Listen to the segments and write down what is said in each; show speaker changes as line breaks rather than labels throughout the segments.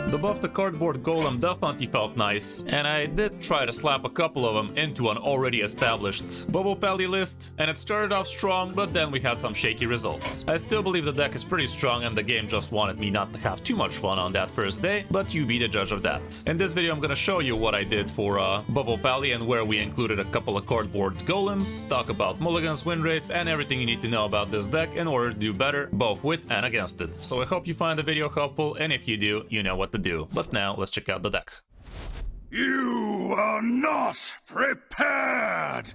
The buff to Cardboard Golem definitely felt nice, and I did try to slap a couple of them into an already established Bubble Paladin list, and it started off strong, but then we had some shaky results. I still believe the deck is pretty strong and the game just wanted me not to have too much fun on that first day, but you be the judge of that. In this video I'm gonna show you what I did for Bubble Paladin and where we included a couple of Cardboard Golems, talk about mulligans, win rates, and everything you need to know about this deck in order to do better both with and against it. So I hope you find the video helpful, and if you do, you know what to do. But now let's check out the deck.
You are not prepared!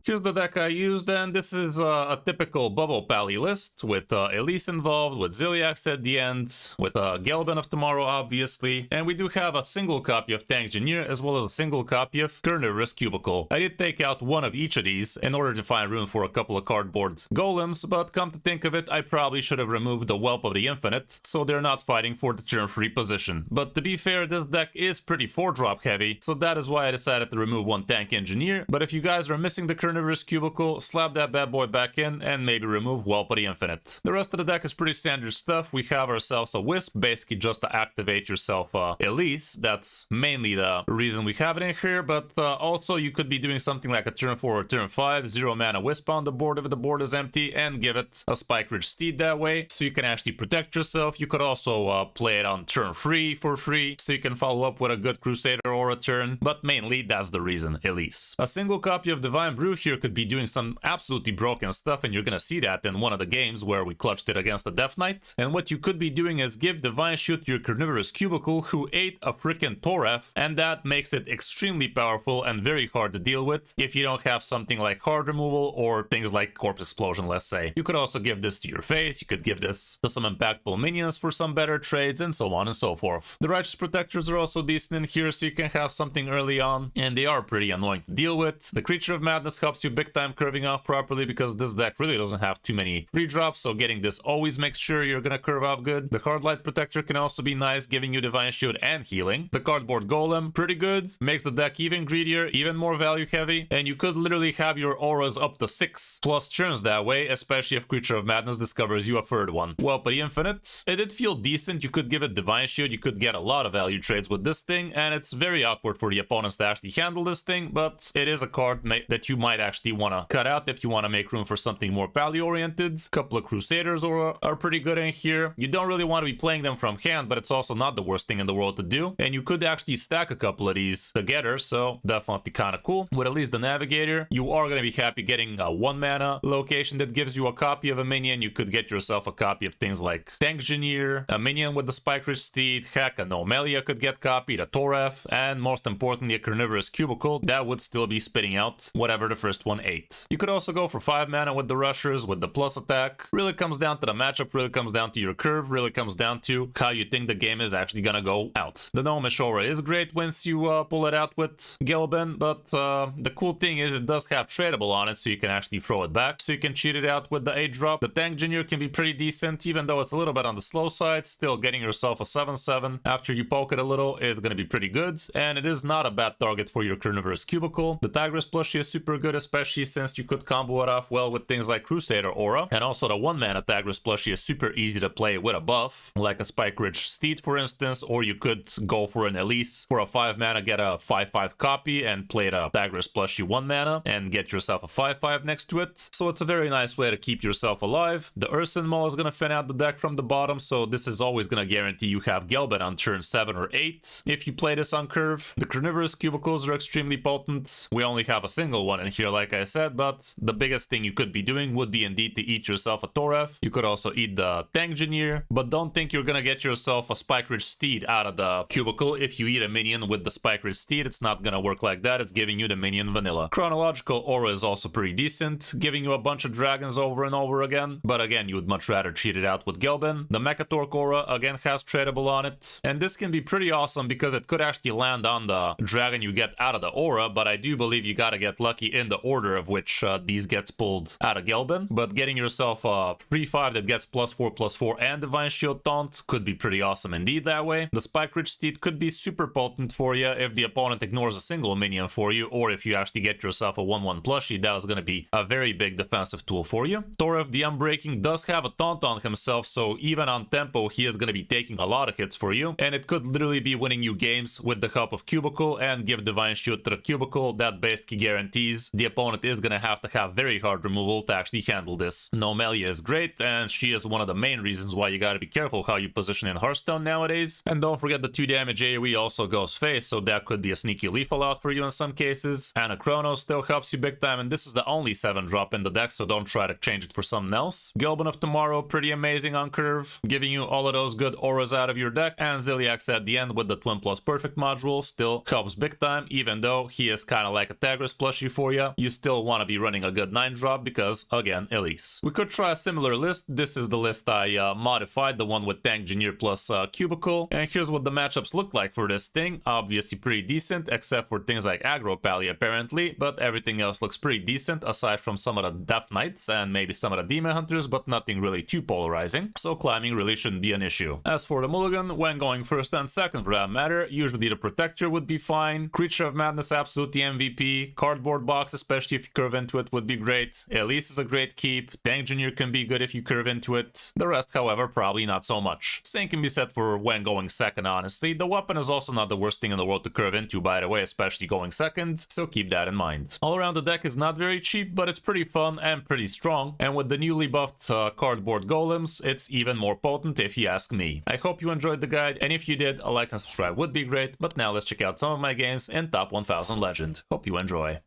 Here's the deck I used, and this is a typical Bubble Paladin list with Elise involved, with Ziliax at the end, with Gelben of Tomorrow obviously, and we do have a single copy of Tank Engineer as well as a single copy of Carnivorous Cubicle. I did take out one of each of these in order to find room for a couple of Cardboard Golems, but come to think of it, I probably should have removed the Whelp of the Infinite, so they're not fighting for the turn free position. But to be fair, this deck is pretty 4-drop heavy, so that is why I decided to remove one Tank Engineer. But if you guys are missing the Carnivorous Cubicle, slap that bad boy back in and maybe remove Whelp of the Infinite. The rest of the deck is pretty standard stuff. We have ourselves a Wisp, basically just to activate yourself Elise. That's mainly the reason we have it in here, but also you could be doing something like a turn 4 or turn 5, 0 mana Wisp on the board if the board is empty, and give it a Spike Ridge Steed that way, so you can actually protect yourself. You could also play it on turn 3 for free, so you can follow up with a good Crusader or a turn, but mainly that's the reason, Elise. A single copy of Divine Brew here could be doing some absolutely broken stuff, and you're gonna see that in one of the games where we clutched it against the Death Knight. And what you could be doing is give Divine Shoot to your Carnivorous Cubicle, who ate a freaking Toref, and that makes it extremely powerful and very hard to deal with if you don't have something like Hard Removal or things like Corpse Explosion, let's say. You could also give this to your face, you could give this to some impactful minions for some better trades, and so on and so forth. The Righteous Protectors are also decent in here, so you can have something early on, and they are pretty annoying to deal with. The Creature of Madness helps you big time curving off properly because this deck really doesn't have too many free drops, so getting this always makes sure you're gonna curve off good. The Card Light Protector can also be nice, giving you Divine Shield and healing. The Cardboard Golem, pretty good, makes the deck even greedier, even more value heavy, and you could literally have your auras up to 6+ turns that way, especially if Creature of Madness discovers you a third one. Well, but the Infinite, it did feel decent. You could give it Divine Shield, you could get a lot of value trades with this thing, and it's very awkward for the opponents to actually handle this thing, but it is a card that you might actually want to cut out if you want to make room for something more pally-oriented. A couple of Crusaders are pretty good in here. You don't really want to be playing them from hand, but it's also not the worst thing in the world to do. And you could actually stack a couple of these together, so definitely kind of cool. With at least the Navigator, you are going to be happy getting a 1 mana location that gives you a copy of a minion. You could get yourself a copy of things like Tank Engineer, a minion with the Spike Ridge Steed, heck, a Nomelia could get copied, a Toref, and most importantly a Carnivorous Cubicle that would still be spitting out whatever the first one ate. You could also go for 5 mana with the Rushers, with the plus attack. Really comes down to the matchup, really comes down to your curve, really comes down to how you think the game is actually gonna go out. The Gnomish Aura is great once you pull it out with Gelben, but the cool thing is it does have tradable on it, so you can actually throw it back, so you can cheat it out with the 8-drop. The Tank Engineer can be pretty decent, even though it's a little bit on the slow side. Still, getting yourself a 7/7 after you poke it a little is gonna be pretty good, and it is not a bad target for your Carnivorous Cubicle. The Tigress plushie is super good, especially since you could combo it off well with things like Crusader Aura, and also the 1 mana Tigress plushie is super easy to play with a buff, like a Spike Ridge Steed for instance, or you could go for an Elise for a 5 mana, get a 5/5 copy and play the Tigress plushie 1 mana and get yourself a 5/5 next to it. So it's a very nice way to keep yourself alive. The Urston Maul is gonna thin out the deck from the bottom, so this is always gonna guarantee you have Gelben on turn 7 or 8 if you play this on curve. The Carnivorous Cubicles are extremely potent. We only have a single one in here, like I said, but the biggest thing you could be doing would be indeed to eat yourself a Toref. You could also eat the Tank Engineer, but don't think you're gonna get yourself a Spike Ridge Steed out of the cubicle if you eat a minion with the Spike Ridge Steed. It's not gonna work like that. It's giving you the minion vanilla. Chronological Aura is also pretty decent, giving you a bunch of dragons over and over again, but again, you would much rather cheat it out with Gelben. The Mechatork Aura again has tradable on it, and this can be pretty awesome because it could actually land on the dragon you get out of the aura, but I do believe you gotta get lucky in the the order of which these gets pulled out of Gelbin, but getting yourself a free 5 that gets +4/+4 and Divine Shield Taunt could be pretty awesome indeed that way. The Spike Ridge Steed could be super potent for you if the opponent ignores a single minion for you, or if you actually get yourself a 1/1 plushie. That is going to be a very big defensive tool for you. Toref the Unbreaking does have a taunt on himself, so even on tempo he is going to be taking a lot of hits for you, and it could literally be winning you games with the help of Cubicle, and give Divine Shield to the Cubicle. That basically guarantees the opponent is going to have very hard removal to actually handle this. Nomelia is great, and she is one of the main reasons why you got to be careful how you position in Hearthstone nowadays. And don't forget the 2 damage AoE also goes face, so that could be a sneaky lethal out for you in some cases. And a Chronos still helps you big time, and this is the only 7-drop in the deck, so don't try to change it for something else. Gelbin of Tomorrow, pretty amazing on curve, giving you all of those good auras out of your deck, and Ziliax at the end with the Twin Plus Perfect module still helps big time, even though he is kind of like a Tigris plushie for you. You still want to be running a good 9-drop because, again, Elise. We could try a similar list. This is the list I modified, the one with Tank Engineer plus Cubicle, and here's what the matchups look like for this thing. Obviously pretty decent, except for things like Aggro Pally apparently, but everything else looks pretty decent, aside from some of the Death Knights and maybe some of the Demon Hunters, but nothing really too polarizing, so climbing really shouldn't be an issue. As for the mulligan, when going first and second for that matter, usually the Protector would be fine, Creature of Madness absolutely MVP, Cardboard Box especially if you curve into it would be great, Elise is a great keep, Tank Engineer can be good if you curve into it, the rest however probably not so much. Same can be said for when going second honestly. The weapon is also not the worst thing in the world to curve into by the way, especially going second, so keep that in mind. All around the deck is not very cheap, but it's pretty fun and pretty strong, and with the newly buffed Cardboard Golems, it's even more potent if you ask me. I hope you enjoyed the guide, and if you did, a like and subscribe would be great, but now let's check out some of my games in Top 1000 Legend. Hope you enjoy.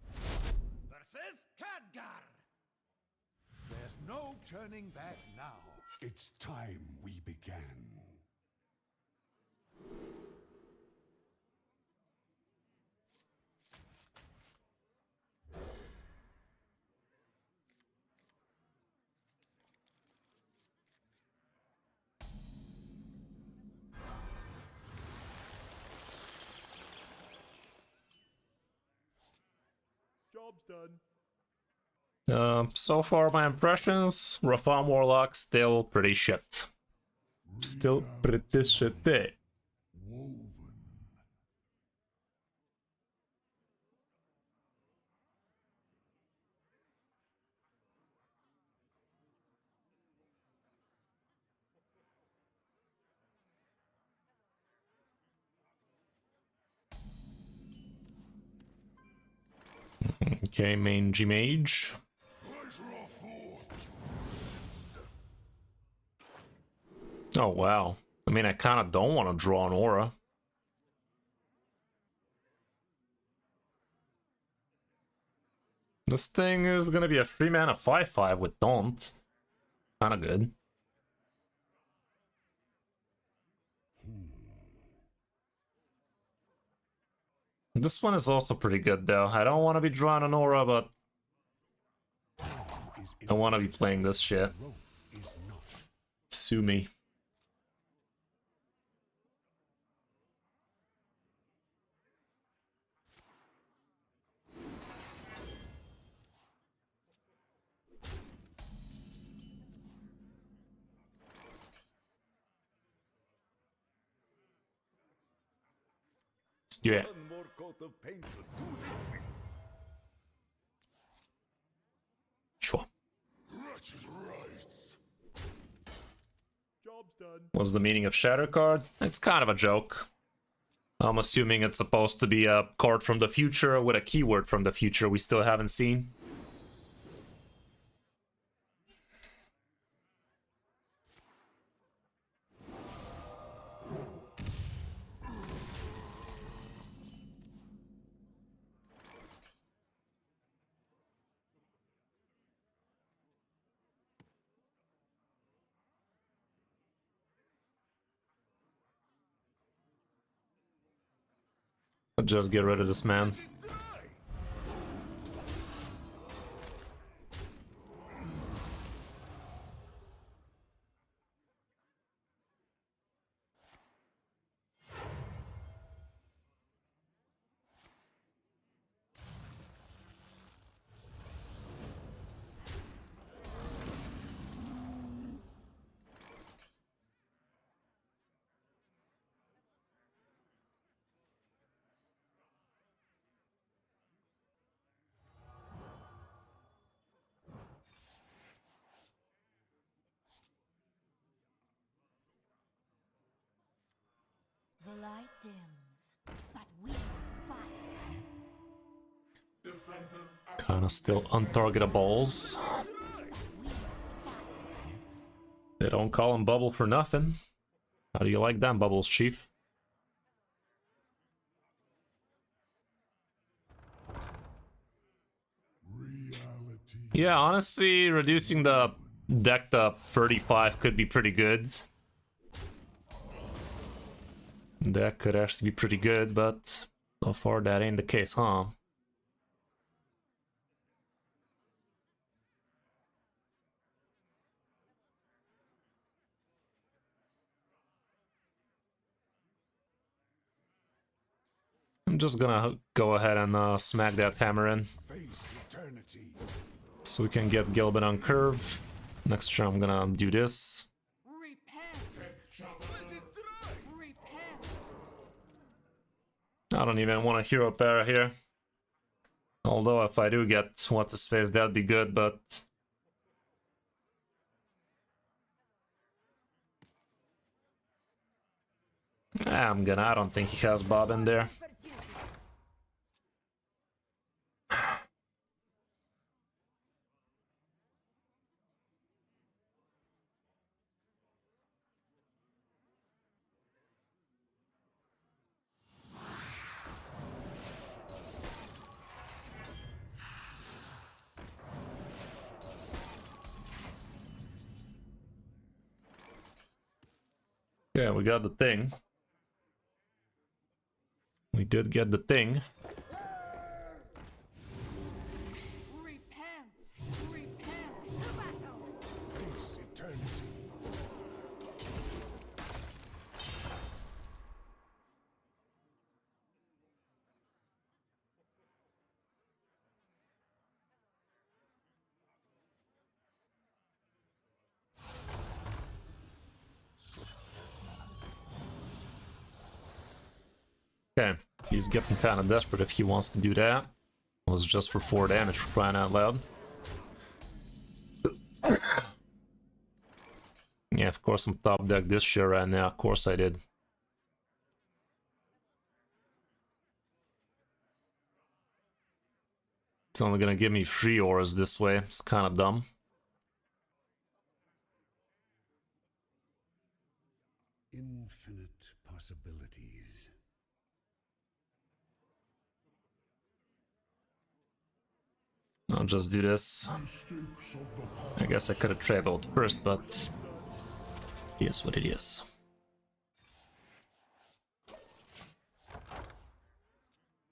Versus Khadgar. There's no turning back now. It's time we began. Job's done.
So far my impressions, Rafam Warlock still pretty shit. Still pretty shit.
Woven.
Okay, Mangy Mage. Oh wow. I mean, I kind of don't want to draw an Aura. This thing is gonna be a 3-mana 5/5 with Taunt. Kinda good. This one is also pretty good though. I don't want to be drawing an Aura, but I want to be playing this shit. Sue me. Yeah.
One more coat of paint should do it.
Sure.
Wretched rights. Job's done.
What's the meaning of Shadow card? It's kind of a joke. I'm assuming it's supposed to be a card from the future with a keyword from the future we still haven't seen. I'll just get rid of this man. Kinda still untargetables. They don't call him Bubble for nothing. How do you like them bubbles, Chief? Yeah, honestly, reducing the deck to 35 could be pretty good. That could actually be pretty good, but so far that ain't the case, huh? I'm just gonna go ahead and smack that hammer in. So we can get Gilbin on curve. Next turn I'm gonna do this. I don't even want a hero pair here. Although if I do get what's his face, that'd be good, but I don't think he has Bob in there. Yeah, we got the thing. We did get the thing. Okay, he's getting kind of desperate if he wants to do that. It was just for 4 damage for crying out loud. Yeah, of course I'm top deck this shit right now. Of course I did. It's only gonna give me 3 auras this way. It's kind of dumb.
Infinite possibilities.
I'll just do this. I guess I could have traveled first, but it is what it is.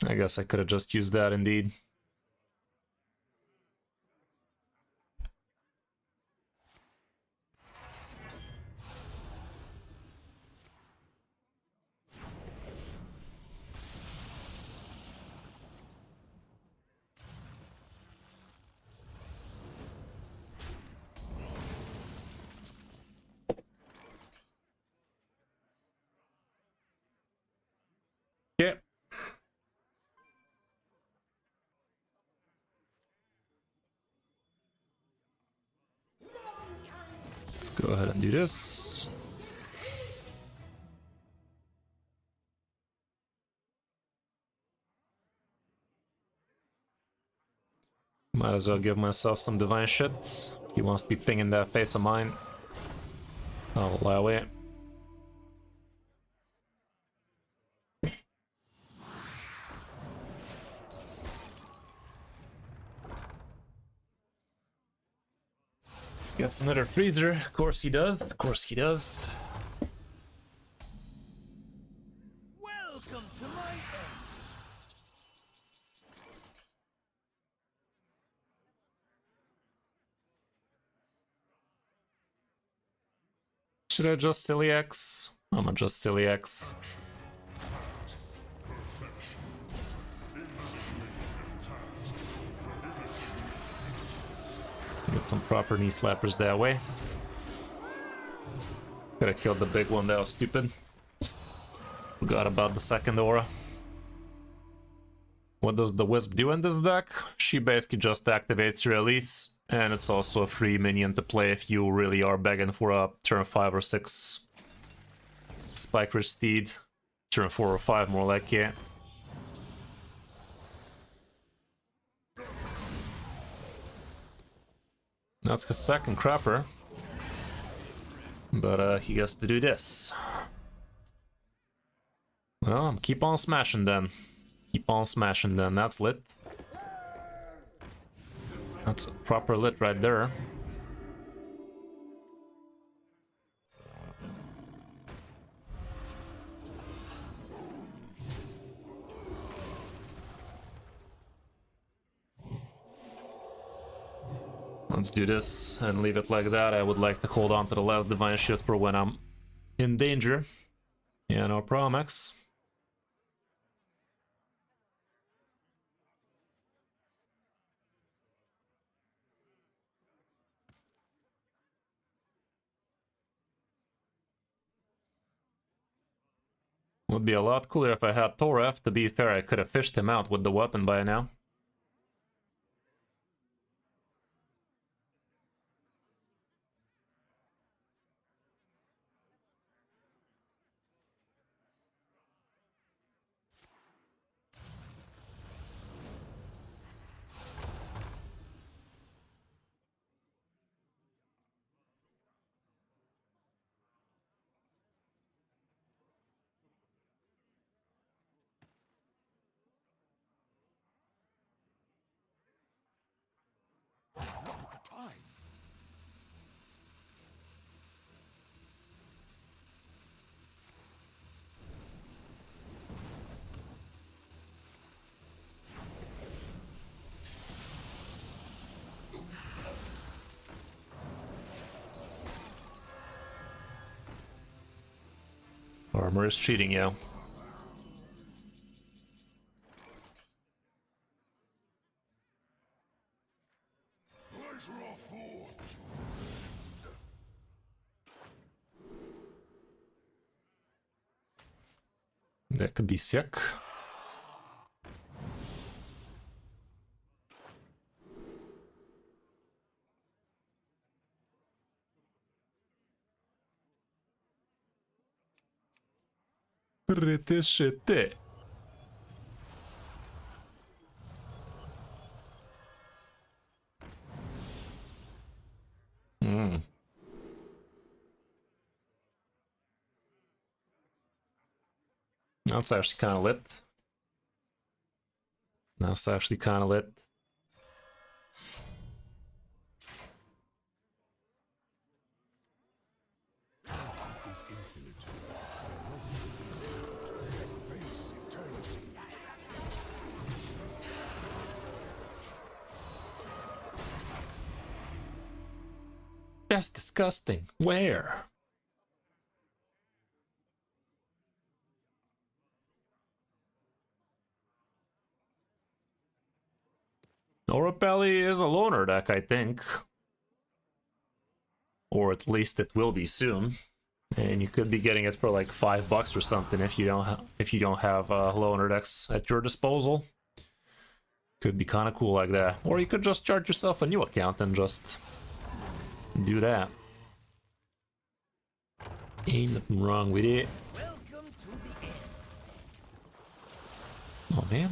I guess I could have just used that indeed. Yeah. Let's go ahead and do this. Might as well give myself some divine shit. He wants to be pinging that face of mine. I'll allow it. Gets another freezer. Of course he does. Of course he does.
Welcome to my end.
Should I just silly X? I'm gonna just silly X. Get some proper knee slappers that way. Could have killed the big one, that was stupid. Forgot about the second aura. What does the Wisp do in this deck? She basically just activates your release, and it's also a free minion to play if you really are begging for a turn 5 or 6 Spike Rich Steed. Turn 4 or 5 more like it. That's his second crapper. But he has to do this. Well, keep on smashing then. Keep on smashing then, that's lit. That's a proper lit right there. Let's do this and leave it like that. I would like to hold on to the last Divine Shield for when I'm in danger. Yeah, no Promax. Would be a lot cooler if I had Toref. To be fair, I could have fished him out with the weapon by now. Armor is cheating, yeah. That could be sick. Pretty shitty. That's actually kind of lit. That's actually kind of lit.
Is infinite. Face eternity.
That's disgusting. Where? Aura Belly is a loner deck, I think. Or at least it will be soon. And you could be getting it for like $5 or something if you don't have loner decks at your disposal. Could be kind of cool like that. Or you could just start yourself a new account and just do that. Ain't nothing wrong with it.
Welcome to the end.
Oh man.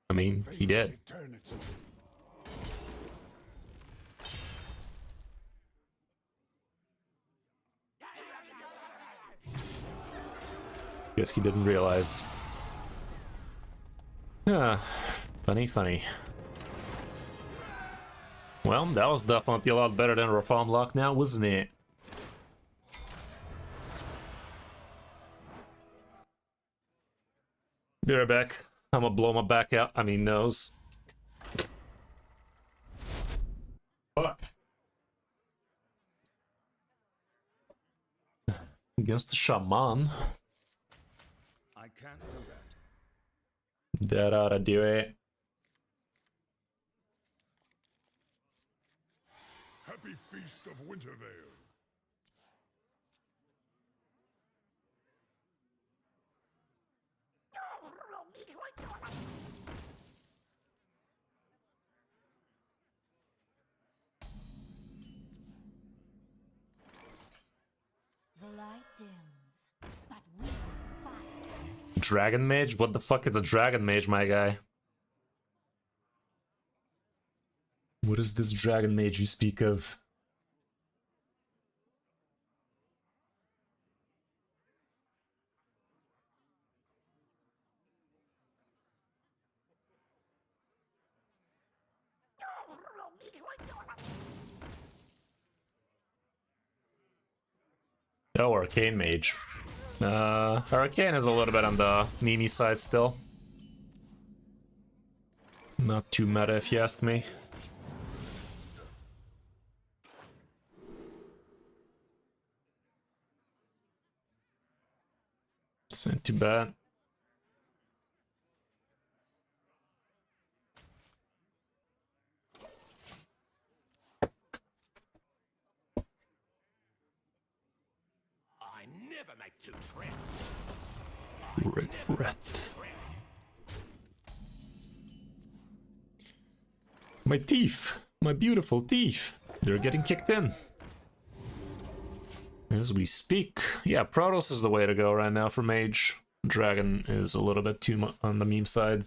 I mean, he did.
Eternity.
Guess he didn't realize. Ah, funny, funny. Well, that was definitely a lot better than Reform Lock now, wasn't it? Be right back. I'm gonna blow my back out. I mean, nose. Fuck. Against the shaman.
I can't do that.
That ought to do it.
Happy Feast of Wintervale.
Dragon Mage? What the fuck is a Dragon Mage, my guy? What is this Dragon Mage you speak of? Oh, Arcane Mage. Arcane is a little bit on the meme side still. Not too meta if you ask me. It's not too bad.
I never make two trips.
Regret. My teeth! My beautiful teeth! They're getting kicked in. As we speak. Yeah, Protoss is the way to go right now for Mage. Dragon is a little bit too much on the meme side.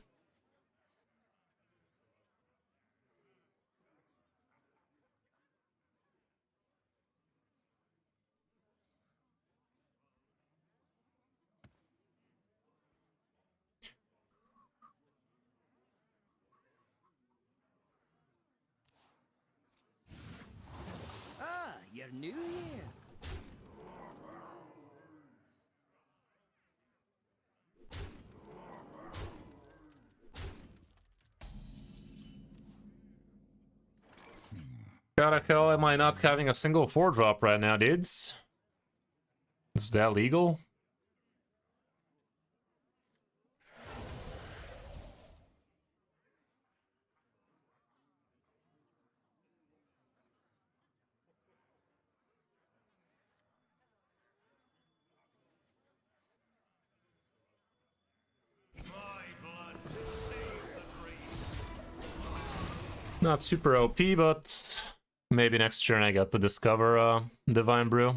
Ah, you're new here.
God, how am I not having a single 4-drop right now, dudes? Is that legal? Not super OP, but maybe next turn I got to discover Divine Brew.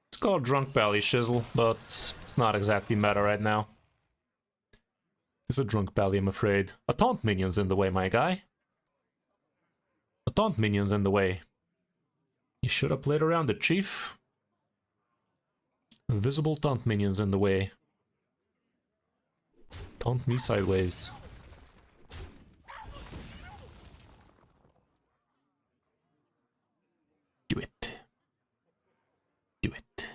It's called Drunk Valley Shizzle, but it's not exactly meta right now. It's a Drunk Valley, I'm afraid. A taunt minion's in the way, my guy. A taunt minion's in the way. You should have played around it, Chief. Invisible taunt minions in the way. Taunt me sideways. Do it. Do it.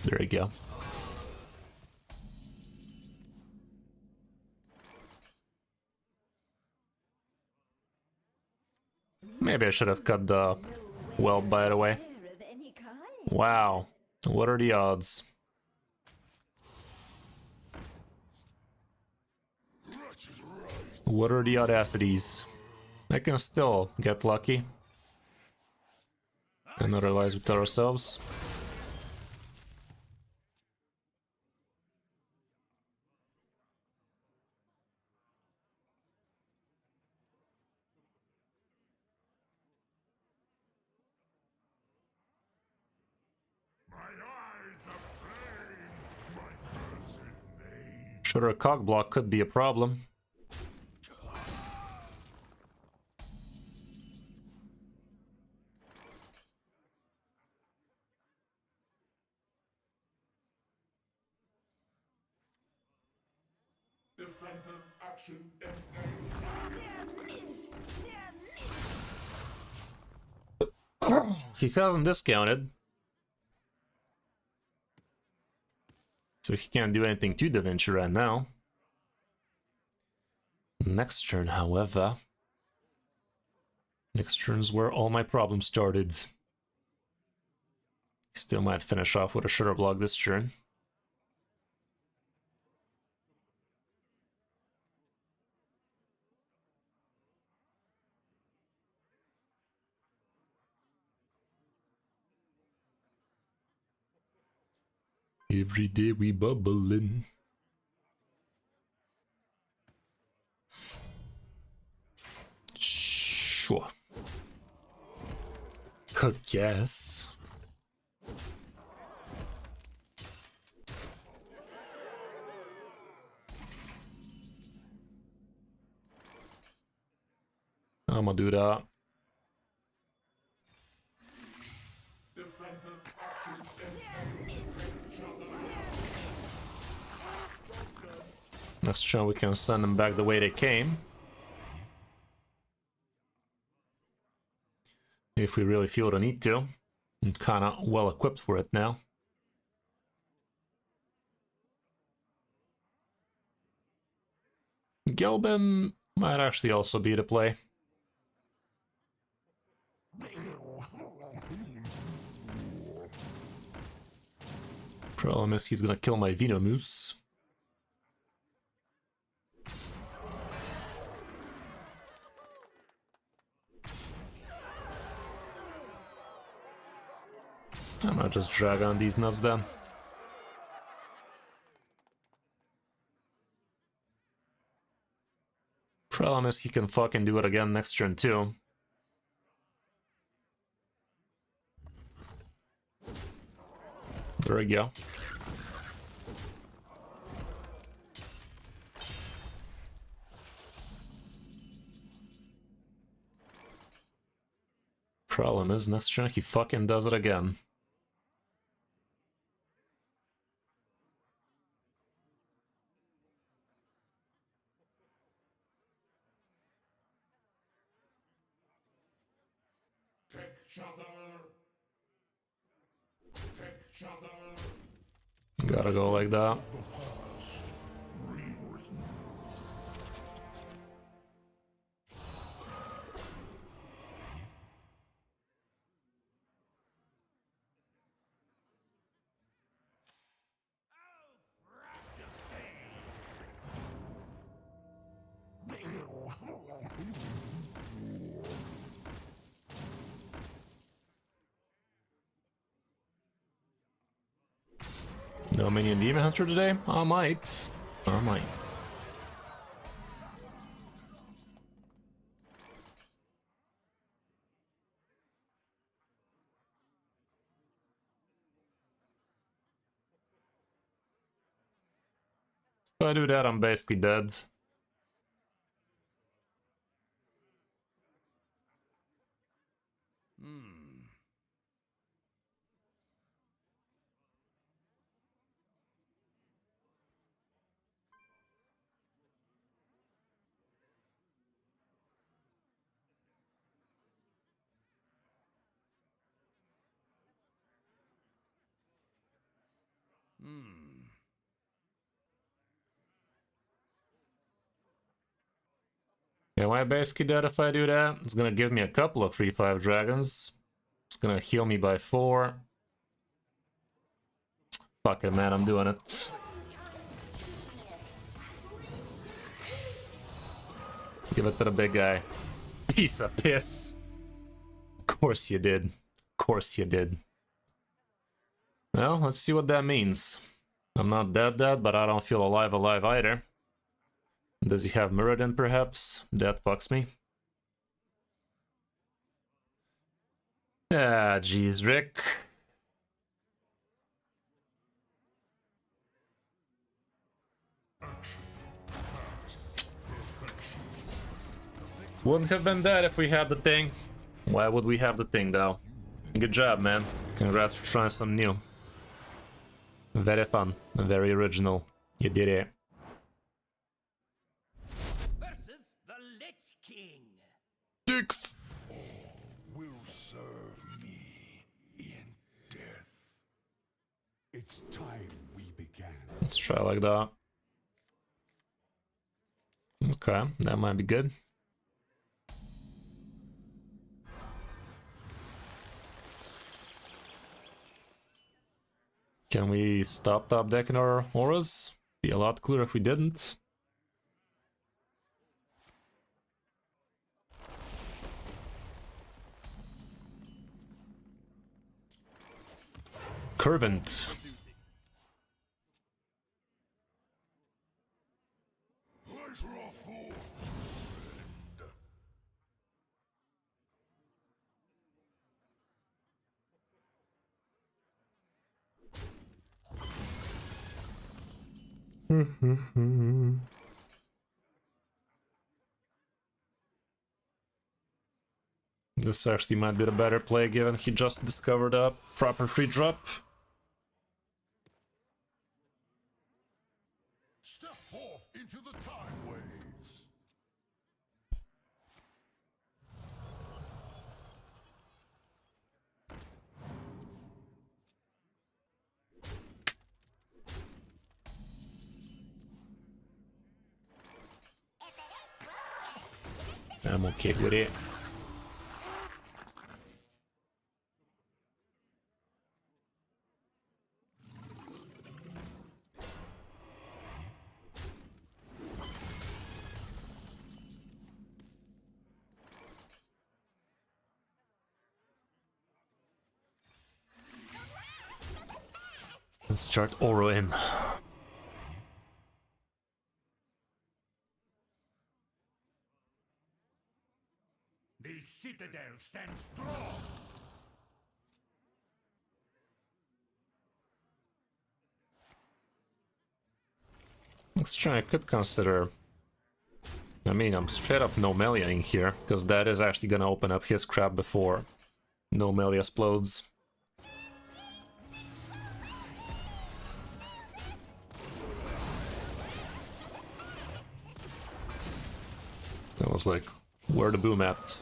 There we go. Maybe I should have cut the weld, by the way. Wow. What are the odds? What are the audacities? I can still get lucky. Another lies with ourselves. Sure, a cog block could be a problem. He hasn't discounted. So he can't do anything to Da Vinci right now. Next turn, however. Next turn's where all my problems started. Still might finish off with a shutter block this turn. Every day we bubbling. I guess. I'm gonna do that. Next turn we can send them back the way they came. If we really feel the need to. I'm kinda well equipped for it now. Gelben might actually also be the play. Problem is he's gonna kill my Venomoose. I might just drag on these nuts then. Problem is he can fucking do it again next turn too. There we go. Problem is next turn he fucking does it again. Gotta go like that. No minion demon hunter today? I might. I might. If I do that, I'm basically dead. Yeah, am I basically dead if I do that? It's gonna give me a couple of 3/5 dragons. It's gonna heal me by 4. Fuck it, man, I'm doing it. Give it to the big guy. Piece of piss. Of course you did. Of course you did. Well, let's see what that means. I'm not dead, but I don't feel alive either. Does he have Muradin, perhaps? That fucks me. Ah, jeez, Rick. Wouldn't have been that if we had the thing. Why would we have the thing, though? Good job, man. Congrats for trying something new. Very fun. Very original. You did it.
Versus the Lich King.
Dicks!
Will serve me in death. It's time we began.
Let's try like that. Okay, that might be good. Can we stop top decking our auras? Be a lot cooler if we didn't. Curvent. This actually might be the better play given he just discovered a proper free drop.
Step forth into the time ways.
I'm okay with it. Let's start Aura in.
The citadel stands strong.
Let's try. I could consider. I mean, I'm straight up no meleeing here, because that is actually gonna open up his crap before no melee explodes. That was like, where the boom at?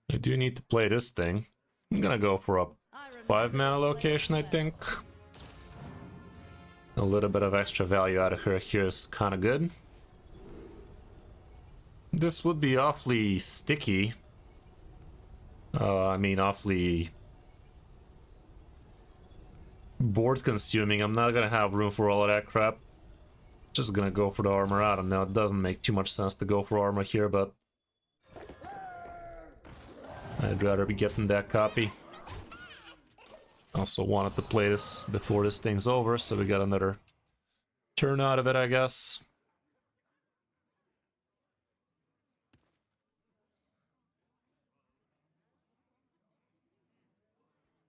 I do need to play this thing. I'm gonna go for a 5 mana location, I think. A little bit of extra value out of her here is kind of good. This would be awfully sticky. I mean, awfully board consuming. I'm not gonna have room for all of that crap. Just gonna go for the armor. I don't know, it doesn't make too much sense to go for armor here, but I'd rather be getting that copy. Also wanted to play this before this thing's over, so we got another turn out of it, I guess.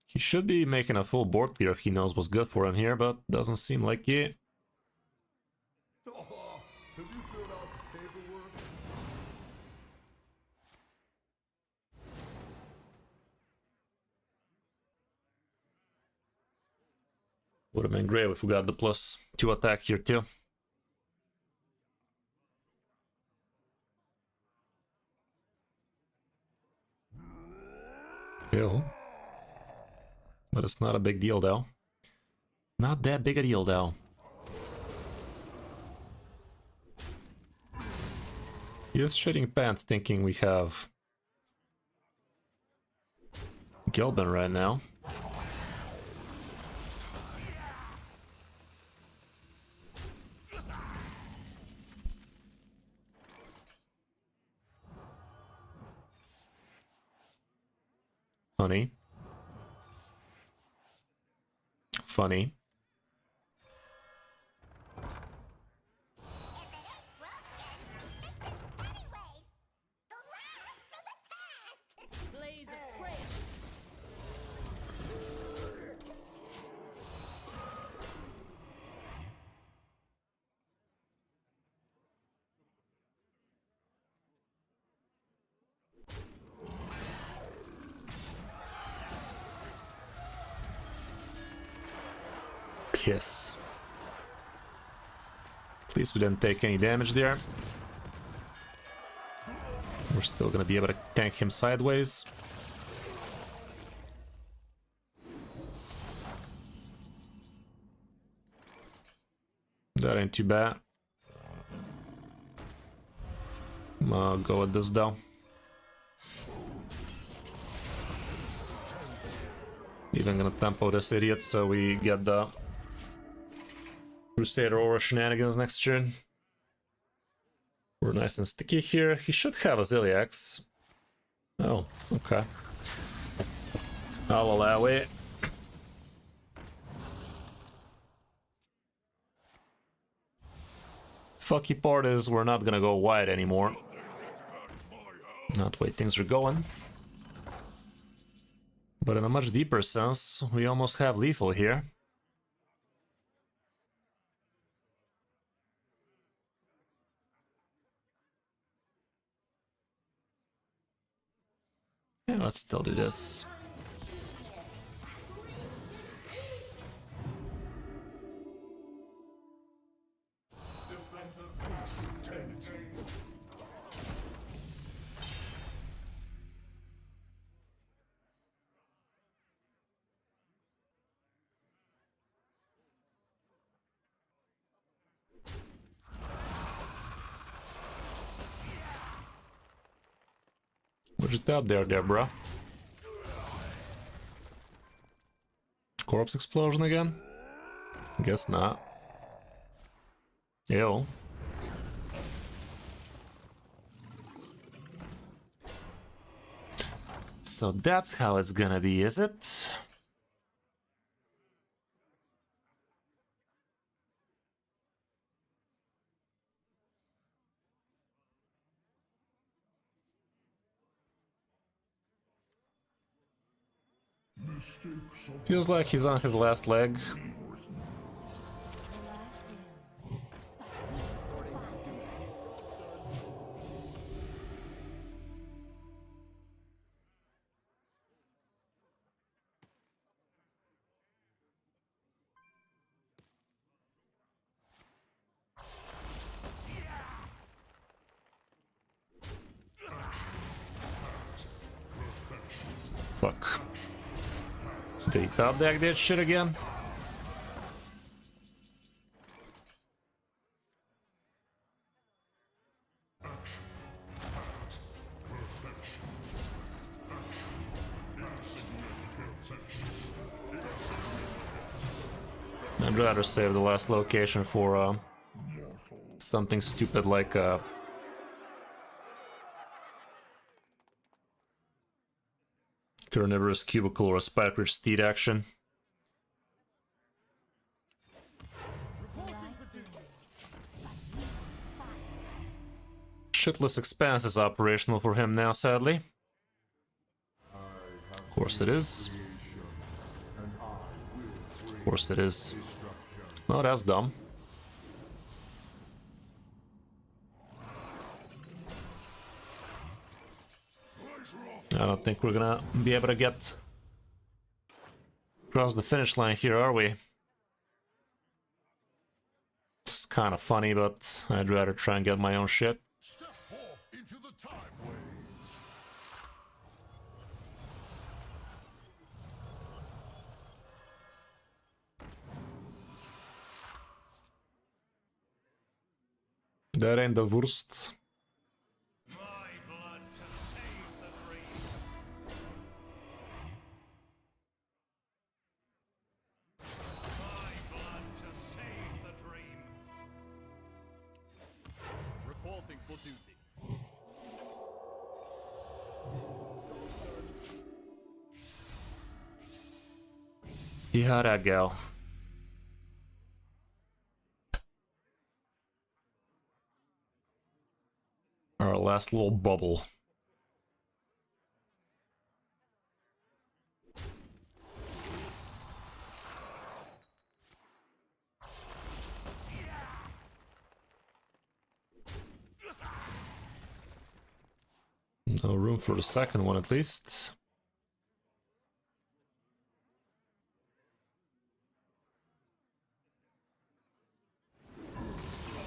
He should be making a full board clear if he knows what's good for him here, but doesn't seem like it.
Oh, have you filled out the paperwork?
Would have been great if we got the +2 attack here too. Kill. But it's not a big deal though. Not that big a deal though. He is shitting pants thinking we have Gelben right now. Funny. Funny.
Blaze of trail.
Yes. At least we didn't take any damage there. We're still gonna be able to tank him sideways. That ain't too bad. I'll go with this though. Even gonna tempo this idiot so we get the Crusader Aura shenanigans next turn. We're nice and sticky here. He should have a Ziliax. Oh, okay. I'll allow it. Fucky part is we're not gonna go wide anymore. Not the way things are going. But in a much deeper sense, we almost have lethal here. Yeah, let's still do this. What'd you tap there, bruh? Corpse explosion again? Guess not. Ew. So that's how it's gonna be, is it? Feels like he's on his last leg. Fuck. Did he top deck that shit again? I'd rather save the last location for something stupid like Carnivorous Cubicle or a Spike Ridge Steed action. Shitless Expanse is operational for him now, sadly. Of course it is. Of course it is. Oh, that's dumb. I don't think we're gonna be able to get across the finish line here, are we? It's kind of funny, but I'd rather try and get my own shit.
Step forth into the time ways.
That ain't the worst.
My blood to save the dream. My blood to save the dream.
Reporting for duty.
See how that go. Our last little bubble. No room for the second one, at least.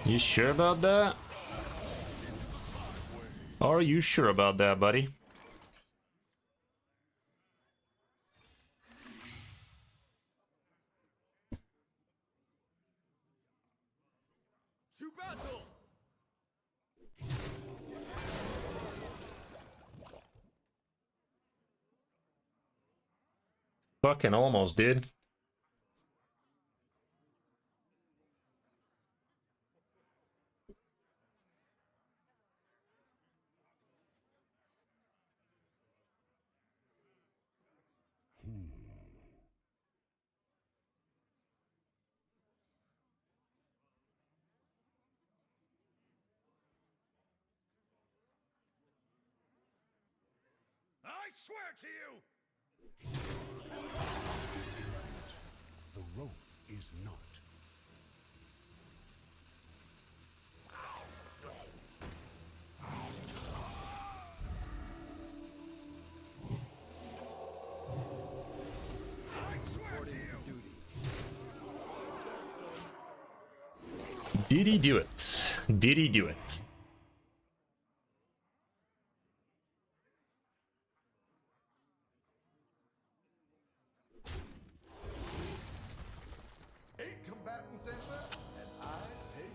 You sure about that? Are you sure about that, buddy?
To battle!
Fucking almost, dude.
I swear to you!
The rope is not.
Did he do it? Did he do it?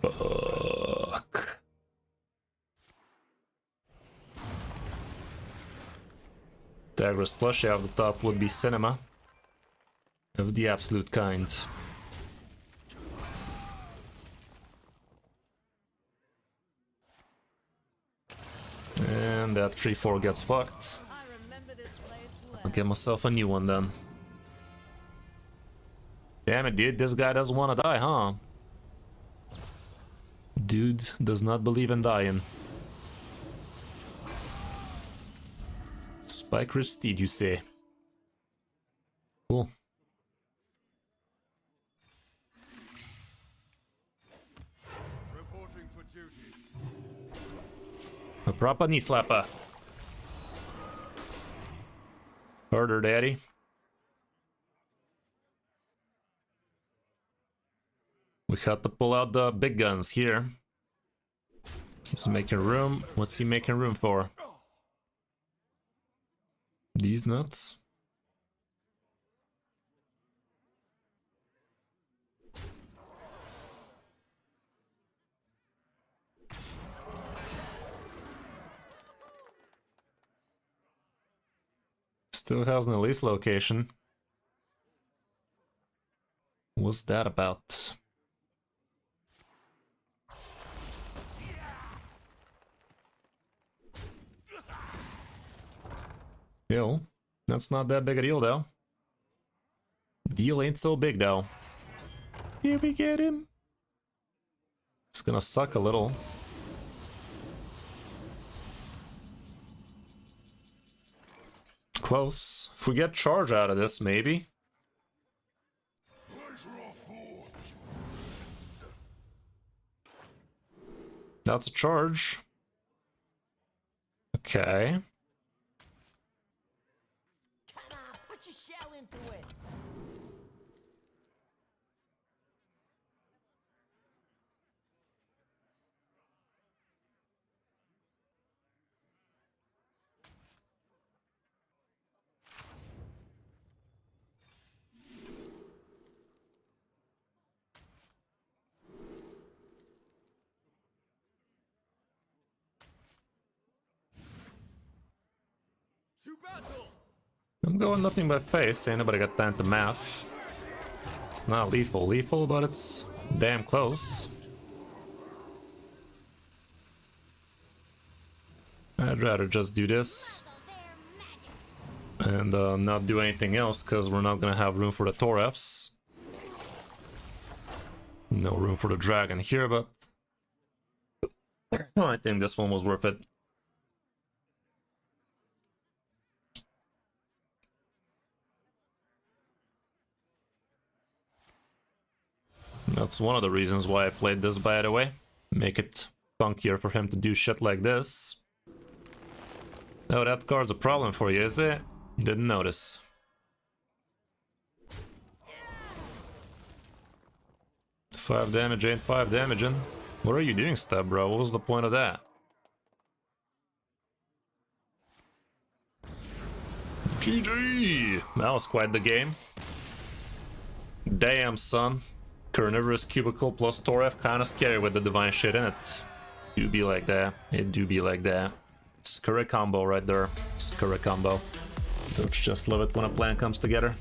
Fuck. Dagger's plushie off the top would be cinema. Of the absolute kind. And that 3-4 gets fucked. I'll get myself a new one then. Damn it, dude, this guy doesn't want to die, huh? Dude does not believe in dying. Spike Rich Steed, you say? Cool.
Reporting for duty.
A proper knee slapper. Harder, daddy. We have to pull out the big guns here. He's making room. What's he making room for? These nuts? Still has an Elise location. What's that about? Yo, that's not that big a deal though. Deal ain't so big though. Here we get him. It's gonna suck a little. Close. If we get charge out of this, maybe. That's a charge. Okay.
Put your shell into it.
To battle!
I'm going nothing but face. Ain't nobody got time to math. It's not lethal, but it's damn close. I'd rather just do this and not do anything else, because we're not gonna have room for the Torefs. No room for the dragon here, but I think this one was worth it. That's one of the reasons why I played this, by the way. Make it funkier for him to do shit like this. Oh, that card's a problem for you, is it? Didn't notice. Five damage ain't 5 damaging. What are you doing, Stab, bro? What was the point of that? GG! That was quite the game. Damn, son. Carnivorous Cubicle plus Toref, kinda scary with the divine shit in it. Do be like that. It do be like that. Scurry combo right there. Scurry combo. Don't you just love it when a plan comes together?